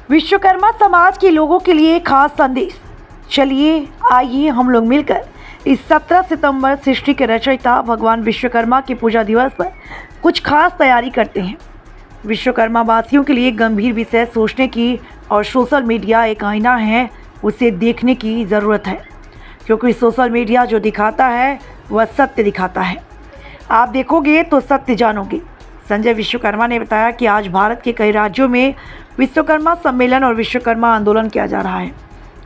विश्वकर्मा समाज के लोगों के लिए खास संदेश। चलिए आइए हम लोग मिलकर इस 17 सितंबर सृष्टि के रचयिता भगवान विश्वकर्मा के पूजा दिवस पर कुछ खास तैयारी करते हैं। विश्वकर्मा वासियों के लिए गंभीर विषय सोचने की और सोशल मीडिया एक आईना है, उसे देखने की ज़रूरत है, क्योंकि सोशल मीडिया जो दिखाता है वह सत्य दिखाता है। आप देखोगे तो सत्य जानोगे। संजय विश्वकर्मा ने बताया कि आज भारत के कई राज्यों में विश्वकर्मा सम्मेलन और विश्वकर्मा आंदोलन किया जा रहा है,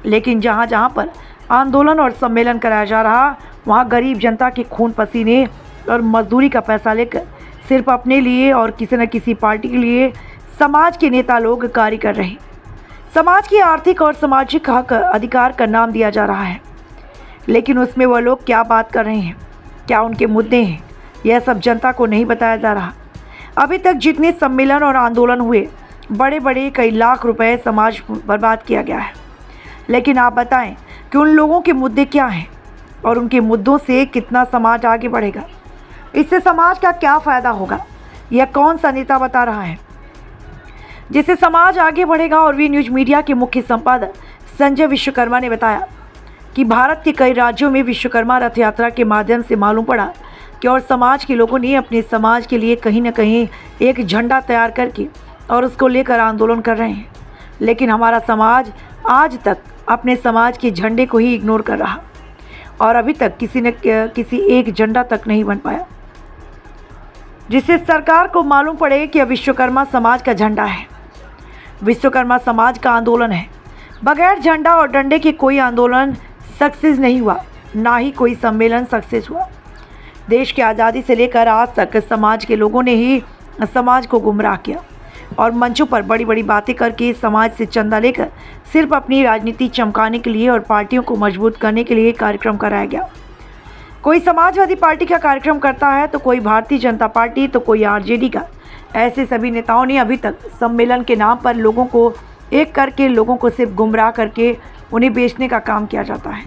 लेकिन जहाँ जहाँ पर आंदोलन और सम्मेलन कराया जा रहा, वहाँ गरीब जनता के खून पसीने और मजदूरी का पैसा लेकर सिर्फ अपने लिए और किसी न किसी पार्टी के लिए समाज के नेता लोग कार्य कर रहे हैं। समाज की आर्थिक और सामाजिक हक अधिकार का नाम दिया जा रहा है, लेकिन उसमें वह लोग क्या बात कर रहे हैं, क्या उनके मुद्दे हैं, यह सब जनता को नहीं बताया जा रहा। अभी तक जितने सम्मेलन और आंदोलन हुए, बड़े बड़े कई लाख रुपए समाज बर्बाद किया गया है, लेकिन आप बताएं कि उन लोगों के मुद्दे क्या हैं और उनके मुद्दों से कितना समाज आगे बढ़ेगा, इससे समाज का क्या फ़ायदा होगा, यह कौन सा नेता बता रहा है जिससे समाज आगे बढ़ेगा। और वी न्यूज़ मीडिया के मुख्य संपादक संजय विश्वकर्मा ने बताया कि भारत के कई राज्यों में विश्वकर्मा रथ यात्रा के माध्यम से मालूम पड़ा कि और समाज के लोगों ने अपने समाज के लिए कहीं न कहीं एक झंडा तैयार करके और उसको लेकर आंदोलन कर रहे हैं, लेकिन हमारा समाज आज तक अपने समाज के झंडे को ही इग्नोर कर रहा और अभी तक किसी एक झंडा तक नहीं बन पाया, जिससे सरकार को मालूम पड़े कि यह विश्वकर्मा समाज का झंडा है, विश्वकर्मा समाज का आंदोलन है। बगैर झंडा और डंडे के कोई आंदोलन सक्सेस नहीं हुआ, ना ही कोई सम्मेलन सक्सेस हुआ। देश की आज़ादी से लेकर आज तक समाज के लोगों ने ही समाज को गुमराह किया और मंचों पर बड़ी बड़ी बातें करके समाज से चंदा लेकर सिर्फ अपनी राजनीति चमकाने के लिए और पार्टियों को मजबूत करने के लिए कार्यक्रम कराया गया। कोई समाजवादी पार्टी का कार्यक्रम करता है तो कोई भारतीय जनता पार्टी तो कोई आरजेडी का। ऐसे सभी नेताओं ने अभी तक सम्मेलन के नाम पर लोगों को एक करके लोगों को सिर्फ गुमराह करके उन्हें बेचने का काम किया जाता है।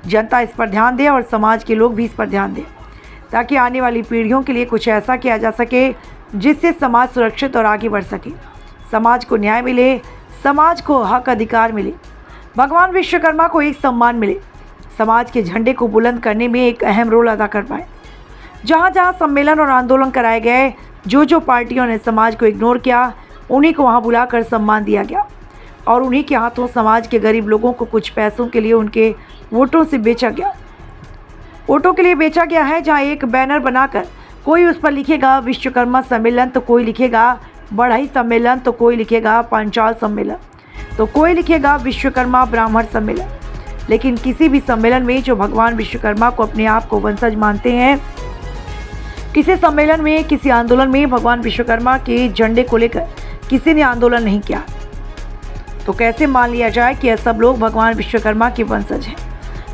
जनता इस पर ध्यान दे और समाज के लोग भी इस पर ध्यान दें, ताकि आने वाली पीढ़ियों के लिए कुछ ऐसा किया जा सके जिससे समाज सुरक्षित और आगे बढ़ सके, समाज को न्याय मिले, समाज को हक अधिकार मिले, भगवान विश्वकर्मा को एक सम्मान मिले, समाज के झंडे को बुलंद करने में एक अहम रोल अदा कर पाए। जहाँ जहाँ सम्मेलन और आंदोलन कराए गए, जो पार्टियों ने समाज को इग्नोर किया, उन्हीं को वहाँ बुलाकर सम्मान दिया गया और उन्हीं के हाथों समाज के गरीब लोगों को कुछ पैसों के लिए उनके वोटों से बेचा गया, वोटों के लिए बेचा गया है। जहाँ एक बैनर बनाकर कोई उस पर लिखेगा विश्वकर्मा सम्मेलन, तो कोई लिखेगा बढ़ई सम्मेलन, तो कोई लिखेगा पांचाल सम्मेलन, तो कोई लिखेगा विश्वकर्मा ब्राह्मण सम्मेलन। लेकिन किसी भी सम्मेलन में जो भगवान विश्वकर्मा को अपने आप को वंशज मानते हैं, किसी सम्मेलन में, किसी आंदोलन में भगवान विश्वकर्मा के झंडे को लेकर किसी ने आंदोलन नहीं किया, तो कैसे मान लिया जाए कि यह सब लोग भगवान विश्वकर्मा के वंशज हैं।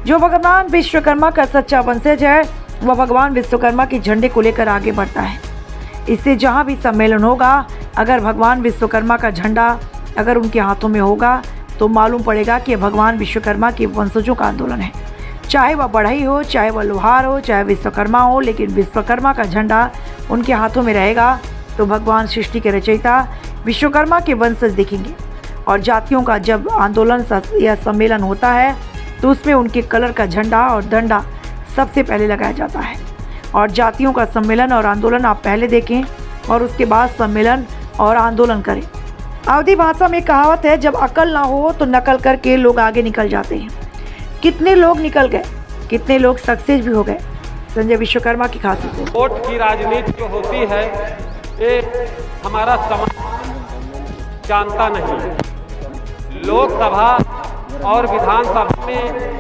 जो भगवान विश्वकर्मा का सच्चा वंशज है, वह भगवान विश्वकर्मा के झंडे को लेकर आगे बढ़ता है। इससे जहाँ भी सम्मेलन होगा, अगर भगवान विश्वकर्मा का झंडा अगर उनके हाथों में होगा, तो मालूम पड़ेगा कि भगवान विश्वकर्मा के वंशजों का आंदोलन है। चाहे वह बढ़ई हो, चाहे वह लोहार हो, चाहे विश्वकर्मा हो, लेकिन विश्वकर्मा का झंडा उनके हाथों में रहेगा, तो भगवान सृष्टि के रचयिता विश्वकर्मा के वंशज दिखेंगे। और जातियों का जब आंदोलन या सम्मेलन होता है, तो उसमें उनके कलर का झंडा और डंडा सबसे पहले लगाया जाता है। और जातियों का सम्मेलन और आंदोलन आप पहले देखें और उसके बाद सम्मेलन और आंदोलन करें। अवधी भाषा में कहावत है, जब अकल ना हो तो नकल करके लोग आगे निकल जाते हैं। कितने लोग निकल गए, कितने लोग सक्सेस भी हो गए। संजय विश्वकर्मा की खासियत है, वोट की राजनीति जो होती है, ये हमारा समाज जानता नहीं। लोकसभा और विधानसभा में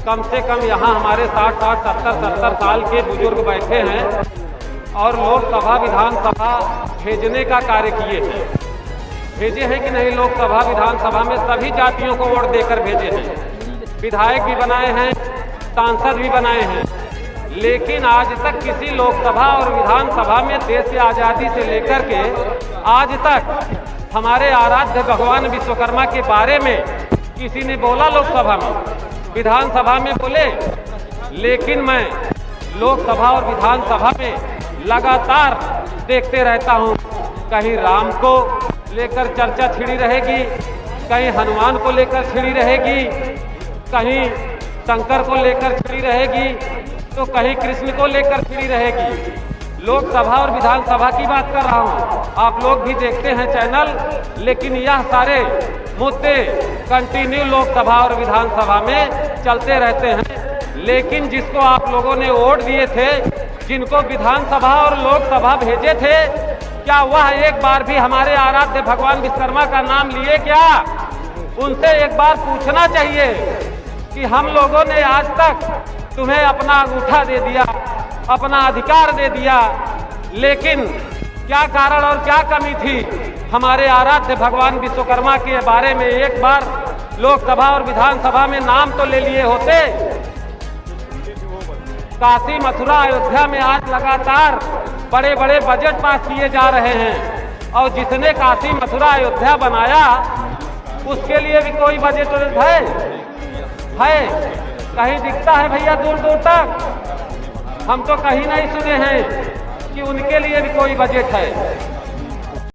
कम से कम यहाँ हमारे 60 70 साल के बुजुर्ग बैठे हैं और लोकसभा विधानसभा भेजने का कार्य किए हैं। भेजे हैं कि नहीं? लोकसभा विधानसभा में सभी जातियों को वोट देकर भेजे हैं, विधायक भी बनाए हैं, सांसद भी बनाए हैं, लेकिन आज तक किसी लोकसभा और विधानसभा में देश की आज़ादी से लेकर के आज तक हमारे आराध्य भगवान विश्वकर्मा के बारे में किसी ने बोला? लोकसभा में, विधानसभा में बोले, लेकिन मैं लोकसभा और विधानसभा में लगातार देखते रहता हूं, कहीं राम को लेकर चर्चा छिड़ी रहेगी, कहीं हनुमान को लेकर छिड़ी रहेगी, कहीं शंकर को लेकर छिड़ी रहेगी, तो कहीं कृष्ण को लेकर छिड़ी रहेगी। लोकसभा और विधानसभा की बात कर रहा हूँ, आप लोग भी देखते हैं चैनल, लेकिन यह सारे मुद्दे कंटिन्यू लोकसभा और विधानसभा में चलते रहते हैं। लेकिन जिसको आप लोगों ने वोट दिए थे, जिनको विधानसभा और लोकसभा भेजे थे, क्या वह एक बार भी हमारे आराध्य भगवान विश्वकर्मा का नाम लिए क्या? उनसे एक बार पूछना चाहिए कि हम लोगों ने आज तक तुम्हें अपना अंगूठा दे दिया, अपना अधिकार दे दिया, लेकिन क्या कारण और क्या कमी थी? हमारे आराध्य भगवान विश्वकर्मा के बारे में एक बार लोकसभा और विधानसभा में नाम तो ले लिए होते। काशी, मथुरा, अयोध्या में आज लगातार बड़े बड़े बजट पास किए जा रहे हैं, और जिसने काशी, मथुरा, अयोध्या बनाया उसके लिए भी कोई बजट है? कहीं दिखता है भैया दूर दूर तक? हम तो कहीं नहीं सुने हैं कि उनके लिए भी कोई बजट है।